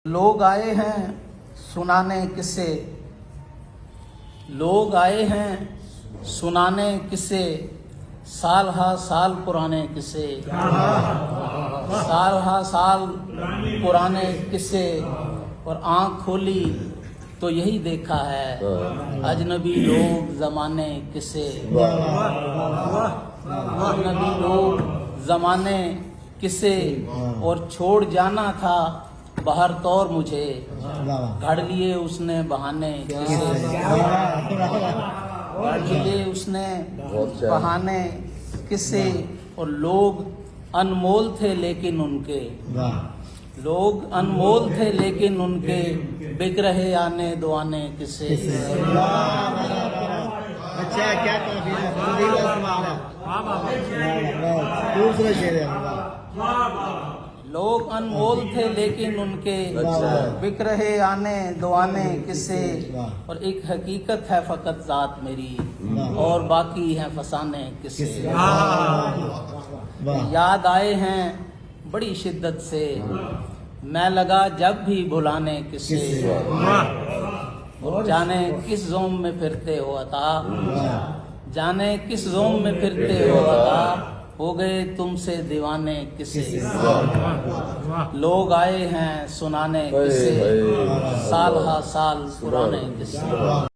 لوگ آئے ہیں سنانے قصے، لوگ آئے ہیں سنانے قصے، سال ہا سال پرانے قصے، سال ہا سال پرانے قصے، اور آنکھ کھولی تو یہی دیکھا ہے اجنبی لوگ زمانے قصے، اجنبی لوگ زمانے قصے، اور چھوڑ جانا تھا باہر طور مجھے، گھڑ لیے اس نے بہانے قصے، گھڑ لیے اس نے بہانے قصے، اور لوگ انمول تھے لیکن ان کے، لوگ انمول تھے لیکن ان کے، بک رہے آنے دوانے قصے۔ اچھا کیا دوسرے شعر لوگ انمول تھے لیکن ان کے، بک رہے آنے دوانے قصے، اور ایک حقیقت ہے فقط ذات میری، اور باقی ہیں فسانے قصے۔ یاد آئے ہیں بڑی شدت سے، میں لگا جب بھی بھلانے قصے، اور جانے کس زوم میں پھرتے ہو عطا، جانے کس زوم میں پھرتے ہو عطا، ہو گئے تم سے دیوانے قصے۔ لوگ آئے ہیں سنانے قصے، سال ہا سال پرانے قصے۔